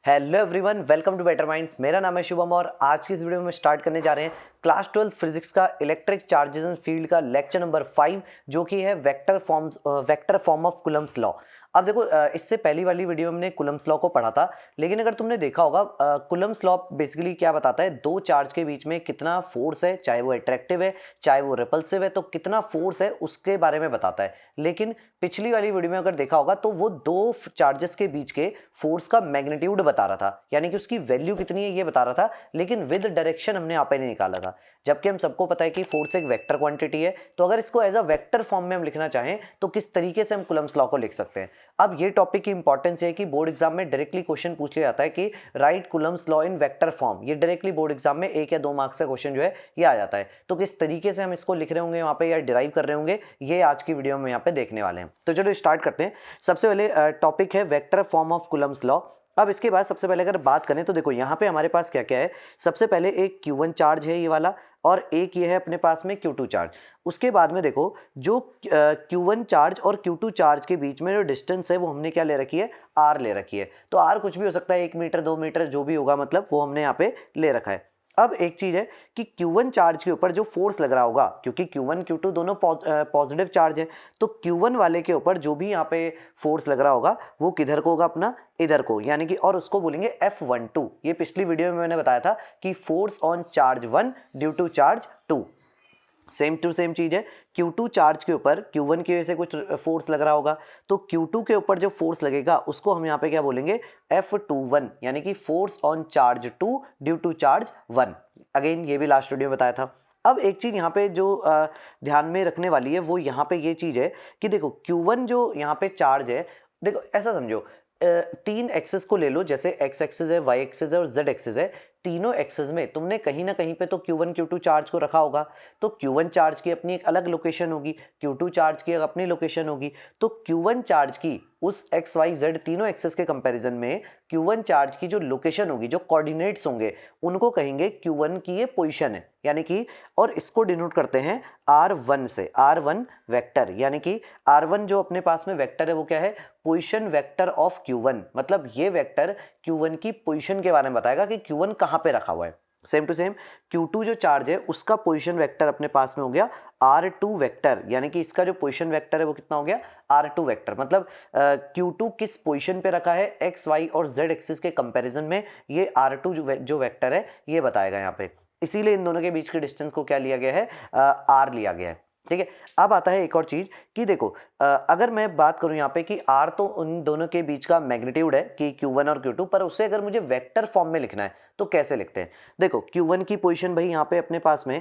Hello everyone, welcome to Better Minds. मेरा नाम है शुभम और आज की इस वीडियो में स्टार्ट करने जा रहे हैं क्लास 12 फिजिक्स का इलेक्ट्रिक चार्जेस एंड फील्ड का लेक्चर नंबर 5, जो कि है vector form of Coulomb's law. अब देखो, इससे पहली वाली वीडियो में हमने कूलम्स लॉ को पढ़ा था, लेकिन अगर तुमने देखा होगा, कूलम्स लॉ बेसिकली क्या बताता है, दो चार्ज के बीच में कितना फोर्स है, चाहे वो अट्रैक्टिव है चाहे वो रिपल्सिव है, तो कितना फोर्स है उसके बारे में बताता है। लेकिन पिछली वाली वीडियो में अगर देखा होगा तो वो दो चार्जेस के बीच के फोर्स का मैग्नीट्यूड बता रहा था, यानी कि उसकी वैल्यू कितनी है ये बता रहा था, लेकिन विद डायरेक्शन हमने यहाँ पे नहीं निकाला था। जबकि हम सबको पता है कि फोर्स एक वेक्टर क्वांटिटी है, तो अगर इसको एज अ वेक्टर फॉर्म में हम लिखना चाहें तो किस तरीके से हम कूलम्स लॉ को लिख सकते हैं। अब ये टॉपिक की इंपॉर्टेंस है कि बोर्ड एग्जाम में डायरेक्टली क्वेश्चन पूछ लिया जाता है कि right Coulomb's law in vector form. ये डायरेक्टली बोर्ड एग्जाम में 1 या 2 मार्क्स का क्वेश्चन जो है ये आ जाता है। तो किस तरीके से हम इसको लिख रहे होंगे वहाँ पे या डिराइव कर रहे होंगे, ये आज की वीडियो में यहाँ पे देखने वाले हैं। तो चलो स्टार्ट करते हैं। सबसे पहले टॉपिक है vector form of Coulomb's law. अब इसके बाद सबसे पहले अगर बात करें तो देखो यहाँ पे हमारे पास क्या क्या है। सबसे पहले एक Q1 चार्ज है ये वाला, और एक ये है अपने पास में Q2 चार्ज। उसके बाद में देखो जो Q1 चार्ज और Q2 चार्ज के बीच में जो डिस्टेंस है वो हमने क्या ले रखी है, R ले रखी है। तो R कुछ भी हो सकता है, 1 मीटर 2 मीटर जो भी होगा, मतलब वो हमने यहाँ पे ले रखा है। अब एक चीज है कि Q1 चार्ज के ऊपर जो फोर्स लग रहा होगा, क्योंकि Q1 Q2 दोनों पॉजिटिव चार्ज है, तो Q1 वाले के ऊपर जो भी यहाँ पे फोर्स लग रहा होगा वो किधर को होगा, अपना इधर को, यानी कि और उसको बोलेंगे F12। ये पिछली वीडियो में मैंने बताया था कि force on charge 1 due to charge 2। Same to same चीज है, Q2 चार्ज के ऊपर Q1 की वजह से कुछ फोर्स लग रहा होगा, तो Q2 के ऊपर जो फोर्स लगेगा उसको हम यहाँ पे क्या बोलेंगे, F21, यानी कि force on charge 2 due to charge 1। Again ये भी लास्ट वीडियो में बताया था। अब एक चीज यहाँ पे जो ध्यान में रखने वाली है वो यहाँ पे ये चीज है कि देखो Q1 जो यहाँ पे चार्ज है, देखो ऐसा समझो, 3 एक्सेस को ले लो, जैसे x एक्सेस है, y एक्सेस है और z एक्सेस है। तीनों एक्सेस में तुमने कहीं ना कहीं पे तो Q1 Q2 चार्ज को रखा होगा, तो Q1 चार्ज की अपनी एक अलग लोकेशन होगी, Q2 चार्ज की अपनी लोकेशन होगी। तो Q1 चार्ज की उस x y z तीनों एक्सेस के कंपैरिजन में Q1 चार्ज की जो लोकेशन होगी, जो कोऑर्डिनेट्स होंगे, उनको कहेंगे Q1 की ये पोजीशन है, यानी कि, और इसको डिनोट करते हैं R1 से, R1 वेक्टर, यानी कि R1 जो अपने पास में वेक्टर है वो क्या है, पोजीशन वेक्टर ऑफ Q1। मतलब ये वेक्टर Q1 की पोजीशन के बारे में बताएगा कि Q1 कहाँ पे रखा हुआ है। सेम टू सेम Q2 जो चार्ज है उसका पोजीशन वेक्टर अपने पास में हो गया R2 वेक्टर, यानी कि इसका जो पोजीशन वेक्टर है वो कितना हो गया, R2 वेक्टर। मतलब Q2 किस पोजीशन पे रखा है x y और z एक्सिस के कंपैरिजन में, ये R2 जो वेक्टर है ये बताएगा यहाँ पे। इसीलिए इन दोनों के बीच के डिस्टेंस को क्या लिया गया है, R लिया गया है। ठीक है। अब आता है एक और चीज कि देखो, अगर मैं बात करूं यहाँ पे कि R तो उन दोनों के बीच का मैग्नीट्यूड है कि Q1 और Q2, पर उसे अगर मुझे वेक्टर फॉर्म में लिखना है तो कैसे लिखते हैं। देखो Q1 की पोजीशन भाई यहाँ पे अपने पास में,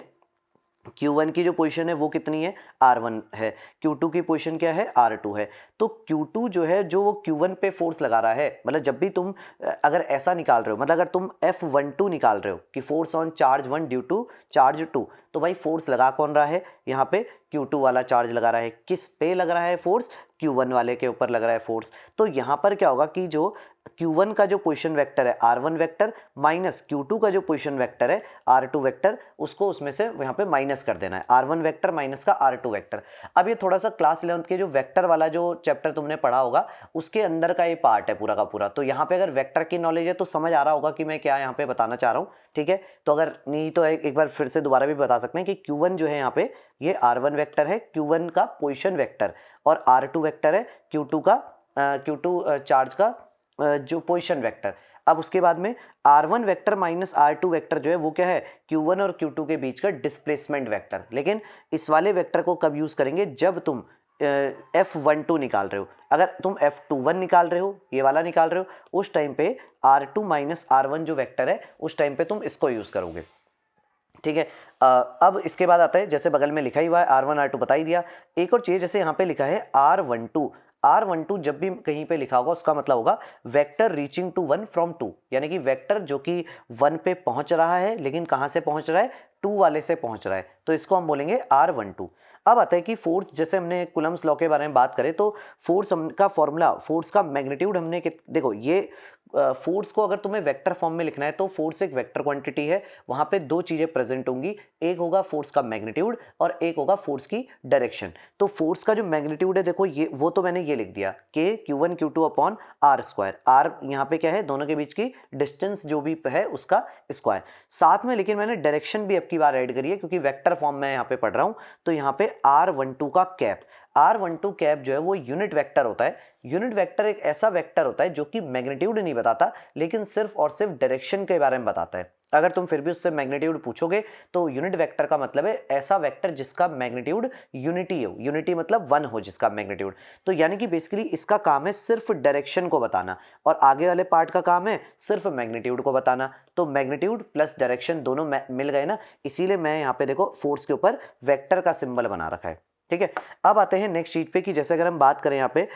Q1 की जो पोजीशन है वो कितनी है, R1 है। Q2 की पोजीशन क्या है, R2 है। तो Q2 जो है, जो वो Q1 पे फोर्स लगा रहा है, मतलब जब भी तुम अगर ऐसा निकाल रहे हो, मतलब अगर तुम F12 निकाल रहे हो कि force on charge 1 due to charge 2, तो भाई फोर्स लगा कौन रहा है, यहाँ पे Q2 वाला चार्ज लगा रहा है। किस पे लग रहा है फोर्स, Q1 वाले के ऊपर लग रहा है फोर्स। तो यहाँ पर क्या होगा कि जो Q1 का जो पोजीशन वेक्टर है R1 वेक्टर, माइनस Q2 का जो पोजीशन वेक्टर है R2 वेक्टर, उसको उसमें से यहाँ पे माइनस कर देना है, R1 वेक्टर माइनस का R2 वेक्टर। अब ये थोड़ा सा क्लास 11th के जो वेक्टर वाला जो चैप्टर तुमने पढ़ा होगा उसके अंदर का ये पार्ट है पूरा का पूरा। तो यहाँ पे अगर वेक्टर की नॉलेज है तो समझ आ रहा होगा कि मैं क्या यहाँ पे बताना चाह रहा हूँ। ठीक है, तो अगर नहीं तो एक बार फिर से दोबारा भी बता सकते हैं कि Q1 जो है यहाँ पे ये R1 वेक्टर है, Q1 का पोजीशन वेक्टर, और R2 वेक्टर है Q2 चार्ज का जो पोजीशन वेक्टर। अब उसके बाद में R1 vector minus R2 vector जो है वो क्या है, Q1 और Q2 के बीच का डिस्प्लेसमेंट वेक्टर। लेकिन इस वाले वेक्टर को कब यूज करेंगे, जब तुम F12 निकाल रहे हो। अगर तुम F21 निकाल रहे हो, ये वाला निकाल रहे हो, उस टाइम पे R2 माइनस R1 जो वेक्टर है, उस टाइम पे तुम इसको यूज करोगे। ठीक है। अब इसके बाद आता है, जैसे बगल में लिखा ही हुआ है R1 R2 बता ही दिया। एक और चीज, जैसे यहाँ पे लिखा है R12 जब भी कहीं पे लिखा होगा उसका मतलब होगा वेक्टर रीचिंग टू 1 फ्रॉम 2, यानी कि वेक्टर जो कि 1 पे पहुंच रहा है, लेकिन कहां से पहुंच रहा है, 2 वाले से पहुंच रहा है, तो इसको हम बोलेंगे R12। अब आता है कि फोर्स, जैसे हमने कूलम्स लॉ के बारे में बात करें तो फोर्स का फॉर्मूला, फोर्स का मैग्नीट्यूड हमने देखो, ये फोर्स को अगर तुम्हें वेक्टर फॉर्म में लिखना है तो फोर्स एक वेक्टर क्वांटिटी है, वहां पे दो चीजें प्रेजेंट होंगी, एक होगा फोर्स का मैग्नीट्यूड और एक होगा फोर्स की डायरेक्शन। तो फोर्स का जो मैग्नीट्यूड है देखो ये वो तो मैंने ये लिख दिया कि Q1 Q2 upon are square, are यहाँ पे क्या है दोनों के बीच की डिस्टेंस जो भी है उसका स्क्वायर, साथ में लेकिन मैंने डायरेक्शन भी अब की बार ऐड करी है क्योंकि वेक्टर फॉर्म में यहाँ पे पढ़ रहा हूँ। तो यहाँ पे R12 का कैप, R12 कैप जो है वो यूनिट वेक्टर होता है। यूनिट वेक्टर एक ऐसा वेक्टर होता है जो कि मैग्नीट्यूड नहीं बताता लेकिन सिर्फ और सिर्फ डायरेक्शन के बारे में बताता है। अगर तुम फिर भी उससे मैग्नीट्यूड पूछोगे तो यूनिट वेक्टर का मतलब है ऐसा वेक्टर जिसका मैग्नीट्यूड यूनिटी हो, यूनिटी मतलब 1 हो जिसका मैग्नीट्यूड। तो यानी कि बेसिकली इसका काम है सिर्फ डायरेक्शन को बताना और आगे वाले पार्ट का काम है सिर्फ मैग्नीट्यूड को बताना। तो मैग्नीट्यूड प्लस डायरेक्शन दोनों मिल गए ना, इसीलिए मैं यहाँ पे देखो फोर्स के ऊपर वेक्टर का सिंबल बना रखा है। ठीक है, अब आते हैं नेक्स्ट शीट पे कि जैसे अगर हम बात करें यहाँ पे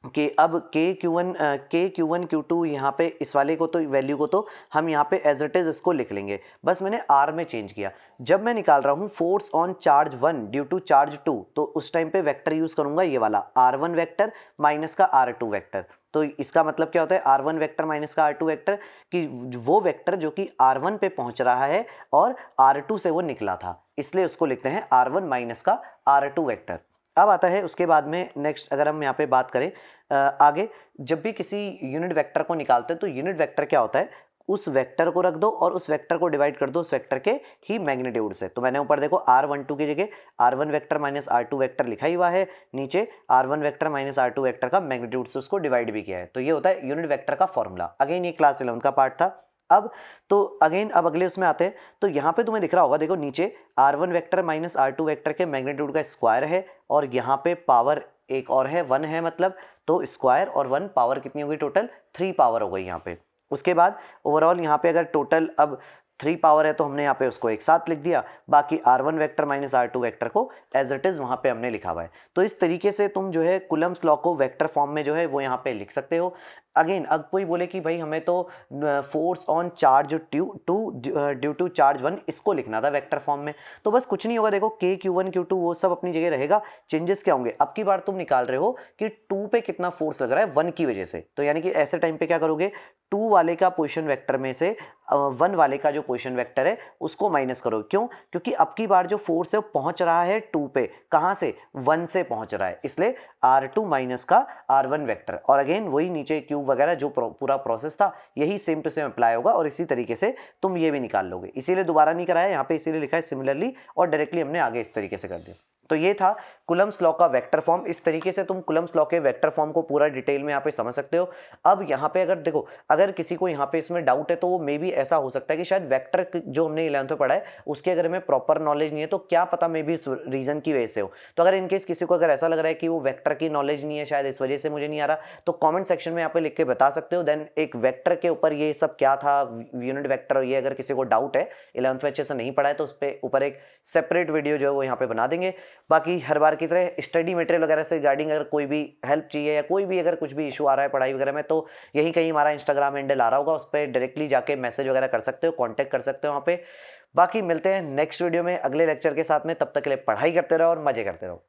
कि अब Q1 Q2 यहाँ पे इस वाले को तो वैल्यू को तो हम यहाँ पे एज इट इज इसको लिख लेंगे, बस मैंने R में चेंज किया। जब मैं निकाल रहा हूँ force on charge 1 due to charge 2 तो उस टाइम पे वेक्टर यूज करूंगा ये वाला R1 वेक्टर माइनस का R2 वेक्टर। तो इसका मतलब क्या होता है R1 वेक्टर माइनस का R2 वेक्टर, कि वो वेक्टर जो कि R1 पे पहुंच रहा है और R2 से वो निकला था, इसलिए उसको लिखते हैं R1 माइनस का R2 वेक्टर। अब आता है उसके बाद में नेक्स्ट, अगर हम यहाँ पे बात करें आगे, जब भी किसी यूनिट वेक्टर को निकालते हैं तो यूनिट वेक्टर क्या होता है, उस वेक्टर को रख दो और उस वेक्टर को डिवाइड कर दो उस वेक्टर के ही मैग्नीट्यूड से। तो मैंने ऊपर देखो R12 की जगह R1 vector minus R2 vector लिखा ही हुआ है, नीचे R1 vector minus R2 vector का मैग्नीट्यूड से उसको डिवाइड भी किया है। तो ये होता है यूनिट वेक्टर का फॉर्मूला। अगेन ये क्लास 11 का पार्ट था। अब तो अगेन अब अगले उसमें आते हैं, तो यहाँ पे तुम्हें दिख रहा होगा देखो नीचे R1 vector minus R2 vector के मैग्नीट्यूड का स्क्वायर है और यहाँ पे पावर एक और है 1 है, मतलब तो स्क्वायर और 1 पावर कितनी होगी टोटल 3 पावर हो गई यहाँ पे। उसके बाद ओवरऑल यहाँ पे अगर टोटल अब 3 पावर है तो हमने यहाँ पे उसको एक साथ लिख दिया, बाकी R1 vector minus R2 vector को एज इट इज वहाँ पे हमने लिखा हुआ है। तो इस तरीके से तुम जो है कुलम्स लॉ को वेक्टर फॉर्म में जो है वो यहाँ पे लिख सकते हो। अगेन अब कोई बोले कि भाई हमें तो force on charge due to charge 1 इसको लिखना था वेक्टर फॉर्म में, तो बस कुछ नहीं होगा, देखो Q1 Q2 वो सब अपनी जगह रहेगा। चेंजेस क्या होंगे, अब की बार तुम निकाल रहे हो कि 2 पे कितना फोर्स लग रहा है 1 की वजह से, तो यानी कि ऐसे टाइम पे क्या करोगे 2 वाले का पोजीशन वेक्टर में से 1 वाले का जो पोजीशन वेक्टर है उसको माइनस करो। क्यों, क्योंकि अब की बार जो फोर्स है वो पहुंच रहा है 2 पे, कहां से 1 से पहुंच रहा है, इसलिए R2 माइनस का R1 वेक्टर। और अगेन वही नीचे क्यूब वगैरह जो पूरा प्रोसेस था यही सेम टू सेम अप्लाई होगा और इसी तरीके से तुम ये भी निकाल लोगे। इसीलिए दोबारा नहीं कराया यहाँ पे, इसीलिए लिखा है सिमिलरली और डायरेक्टली हमने आगे इस तरीके से कर दिया। तो ये था कुलम्स लॉ का वेक्टर फॉर्म। इस तरीके से तुम कुलम्स लॉ के वेक्टर फॉर्म को पूरा डिटेल में यहाँ पे समझ सकते हो। अब यहाँ पे अगर देखो, अगर किसी को यहाँ पे इसमें डाउट है तो वो मे बी ऐसा हो सकता है कि शायद वेक्टर जो हमने 11th में पढ़ा है उसके अगर हमें प्रॉपर नॉलेज नहीं है तो क्या पता मे बी इस रीजन की वजह से हो। तो अगर इनकेस किसी को अगर ऐसा लग रहा है कि वो वेक्टर की नॉलेज नहीं है शायद इस वजह से मुझे नहीं आ रहा, तो कॉमेंट सेक्शन में यहाँ पे लिख के बता सकते हो। देन एक वेक्टर के ऊपर ये सब क्या था, यूनिट वेक्टर, ये अगर किसी को डाउट है 11th में अच्छे से नहीं पढ़ा है तो उस पर ऊपर एक सेपरेट वीडियो जो है वो यहाँ पे बना देंगे। बाकी हर बार की तरह स्टडी मटेरियल वगैरह से रिगार्डिंग अगर कोई भी हेल्प चाहिए या कोई भी अगर कुछ भी इशू आ रहा है पढ़ाई वगैरह में, तो यही कहीं हमारा इंस्टाग्राम हैंडल आ रहा होगा, उस पर डायरेक्टली जाके मैसेज वगैरह कर सकते हो, कॉन्टैक्ट कर सकते हो वहाँ पे। बाकी मिलते हैं नेक्स्ट वीडियो में अगले लेक्चर के साथ में, तब तक के लिए पढ़ाई करते रहो और मजे करते रहो।